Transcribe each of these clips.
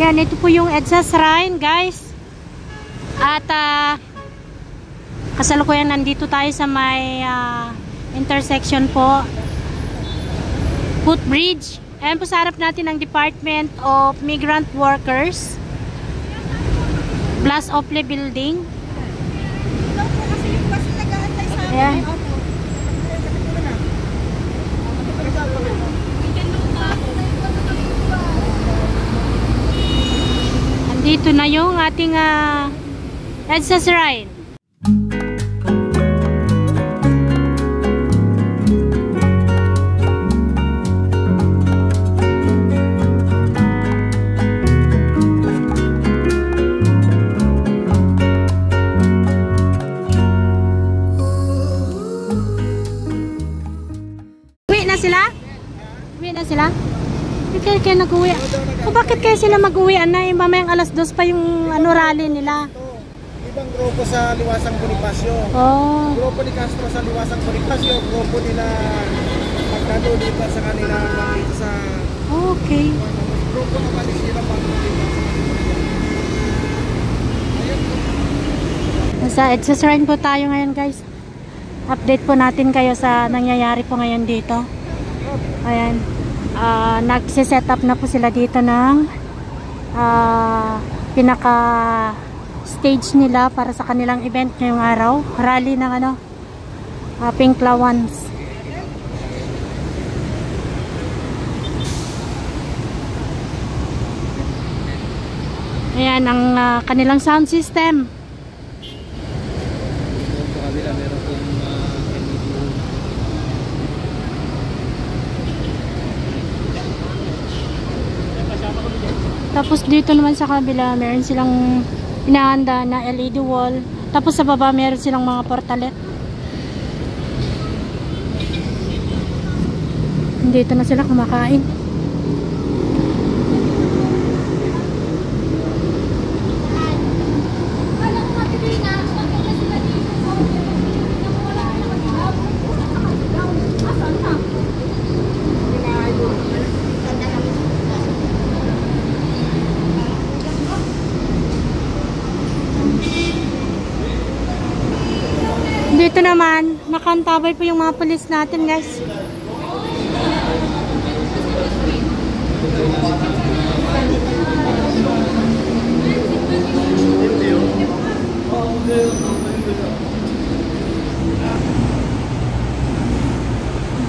Yan, ito po yung EDSA Shrine, guys. At kasalukuyan nandito tayo sa may intersection po, footbridge. Ayan po sa harap natin ang Department of Migrant Workers, Plus Ople Building. Ayan. Andito na yung ating EDSA Shrine. Uwi na sila? Bakit kayo nag-uwi? O bakit kayo sila mag-uwi? Mamayang alas 2 pa yung rally nila. Ibang grupo sa Liwasang Bonifacio. Oh. Grupo ni Castro sa Liwasang Bonifacio. Grupo nila Magdalo dito sa kanila dito sa... Okay. Grupo naman sila Sa EDSA Shrine po tayo ngayon, guys. Update po natin kayo sa nangyayari po ngayon dito. Ayan. Nagsiset up na po sila dito ng pinaka stage nila para sa kanilang event ngayong araw. Rally ng Pink Lawans. Ayan ang kanilang sound system. Tapos dito naman sa kabila, meron silang pinahanda na LED wall. Tapos sa baba, meron silang mga portalet. Dito na sila kumakain. Dito naman, nakantabay po yung mga pulis natin, guys.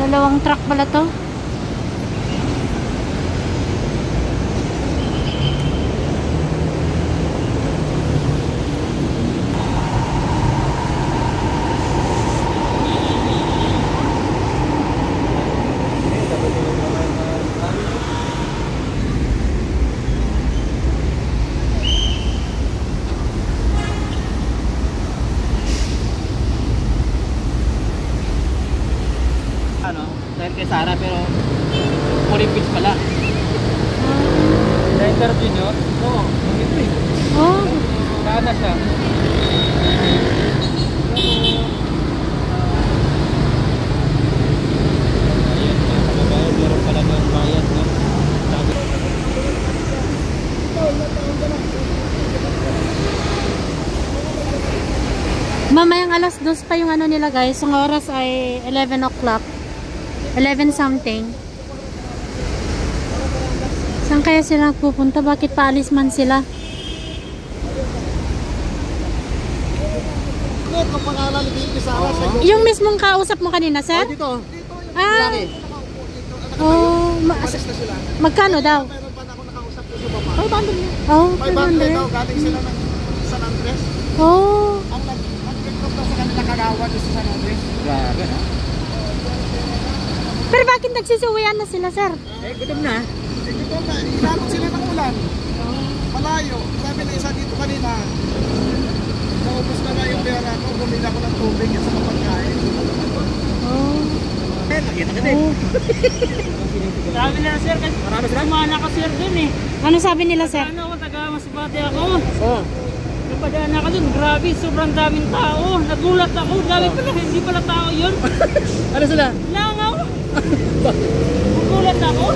Dalawang truck pala to. Dahil kay Sarah pero full pitch pala. Na-interview nyo? Oo. Oh. Saan na siya? Ayun, sa babae, meron pala ng bayad, no? Mamayang alas 2 pa yung nila, guys. Ang oras ay 11 o'clock. 11 something. Saan kaya sila pupunta? Bakit paalis man sila? Yung mismong kausap mo kanina, sir? Dito. Ah. Oh, magkano daw? Meron pa na ako nakausap ko sa baba. 500. Oh, 500 daw. Galing sila ng San Andres. Oh. Ang nag-pick-up daw sa kanila kagawa sa San Andres. Grabe, no? Pero bakit nagsisuwian na sila, sir? Gutom na. Gutom na. Inabot sila ng ulan. Malayo. Sabi na isa dito kanina. Naubos na nga yung pera ko. Bumili ako ng tubig at sa kapagkain. Oh. Nakita ka din. Sabi nila, sir, kasi kumana ka, sir, dun eh. Ano sabi nila, sir? Ano ako, taga-Masbate ako. Oo. Napadaan ako dun, grabe, sobrang daming tao. Nagulat ako, grabe pala, hindi pala tao yun. Ano sila? Langaw. Nagulat ako.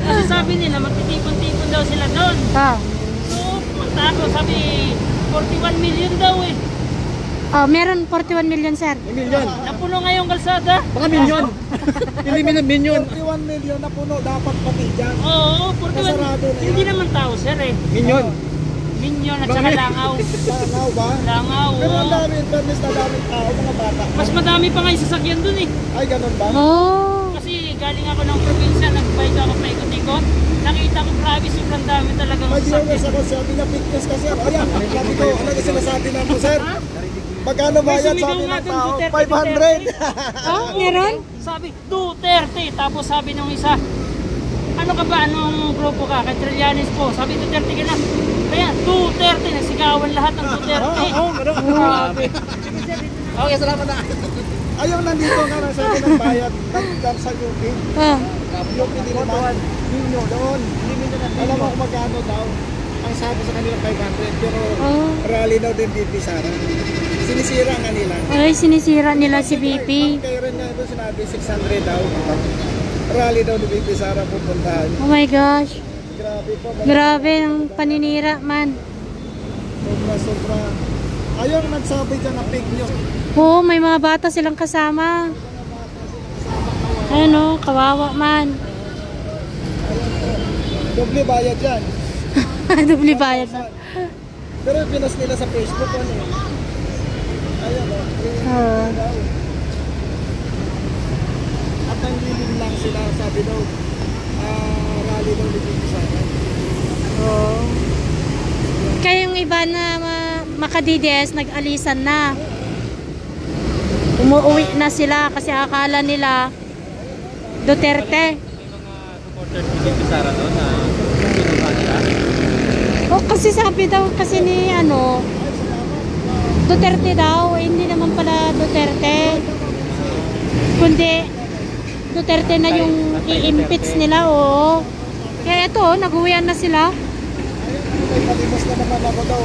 Kasi sabi sabi nila, magtitipon-tipon daw sila doon. Ah. So, punta ako, sabi, 41 million daw eh. Oh, meron 41 million, sir. Million. Napuno nga yung kalsada. Mga milyon. Hindi milyon. 41 million na puno, dapat pati dyan. Oo, 41. Kasarado na yan. Hindi naman tao, sir eh. Milyon. Minyon at saka langaw. Langaw ba? Langaw, Pero ang oo. dami, in fairness na daming tao, mga bata. Mas madami pa nga yung sasakyan dun eh. Ay, ganun ba? Oh. Kasi galing ako ng probinsya, nag-bike ako paikot-ikot. Nakita ko, grabe, sobrang dami talagang May viewers sasakyan. ako, sabi na fitness ka sir. Ayan, sabi ko, ano na sinasabi na mo sir? Magkano ba May yan? sumigaw Sabi nga ng dun, tao, Duterte, 500. Oh, meron? Sabi, Duterte. Tapos sabi nung isa, ano ka ba? Anong grupo ka? Kay Trillanes po. Sabi, Duterte ka na. Kaya, Duterte. Nagsigawan lahat ng Duterte. Grabe. Okay, salamat na. Ayaw, nandito nga na sabi ng bayad nagdam sa UP. Ah. UP din naman. Ninyo doon. Alam mo kung magkano daw. Ang sabi sa kanila 500. Pero Oh. rally daw din BP Sara. Sinisira nga nila. Ay, sinisira nila si BP. Kaya rin na doon sinabi 600 daw. Rally daw ni BP Sara pupuntahan. Oh my gosh. Grabe po. Grabe ang paninira man. Sobra. Ayaw nagsabi dyan na fake news. Oo, may mga bata silang kasama. Ayun oh, kawawa man. Doble bayad dyan. Dubli bayad na. Pero pinas nila sa Facebook ano eh. Ayan o. Oo. At ang lilim lang sila, sabi daw, rally daw ni BP Sara. Oo. Kaya yung iba na maka-DDS, nag-alisan na. Umuwi na sila kasi akala nila Duterte. Supporters ni Bibi Sara doon na pinuha nila. O kasi sabi daw kasi ni ano Duterte daw, hindi naman pala Duterte. Kundi Duterte na yung i-impeach nila, oo. Kaya ito, nag-uwian na sila. May palimos na naman ako daw.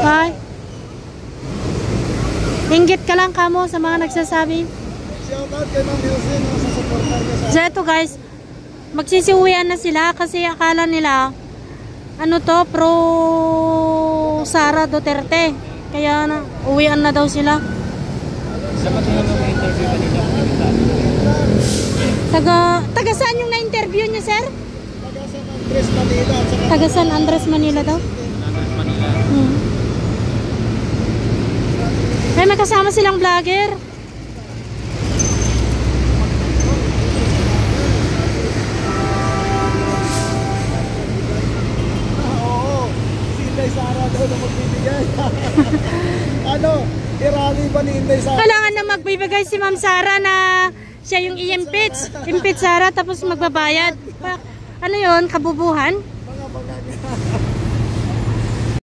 Ay. Inggit ka lang kamo sa mga nagsasabi. Shout out kay Ma'am Wilson sa supporter niya sa So ito guys, magsisiuwian na sila kasi akala nila ano to, pro Sara Duterte. Kaya na, uwian na daw sila. Dapat nga mga interview kanina ko Bibi Sara. Taga saan yung na-interview niya, sir? taga San Andres, Manila at saka Taga San Andres, Manila daw. Andres, Manila. Ay, may kasama silang vlogger. oo, si Inday Sara daw na magbibigay. Ano, i-rally ba ni Inday Sara? Kailangan na magbibigay si Ma'am Sara na siya yung i-impeach. Impeach Sara tapos magbabayad. Ano yon, kabubuhan? Mga bagay.